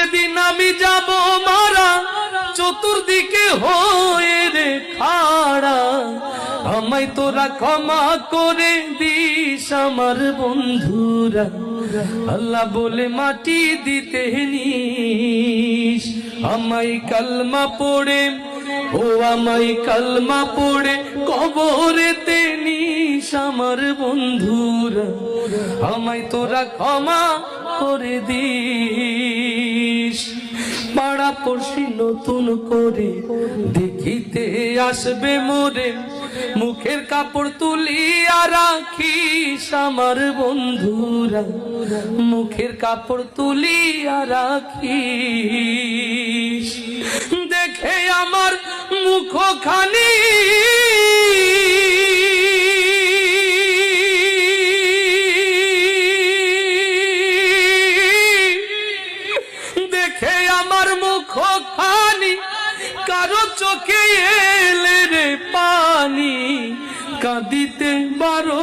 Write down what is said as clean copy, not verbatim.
যেদিন আমি যাব মারা চতুর্দিকে হয়ে রে খাড়া, আমায় তোরা ক্ষমা করে দিস আমার বন্ধুরা, আল্লাহ বলে মাটি দিতে নিস। আমায় কালমা পড়ে, ও আমায় কালমা পড়ে কবরেতে নিস আমার বন্ধুরা, আমায় তোরা ক্ষমা করে দিস। পাড়া পড়শি নতুন করে দেখিতে আসবে মোরে, মুখের কাপড় তুলিয়া রাখিস আমার বন্ধুরা, মুখের কাপড় তুলিয়া রাখিস। দেখে আমার মুখখানি মুখখানি কারো চোখে এলে রে পানি, কাঁদিতে বারো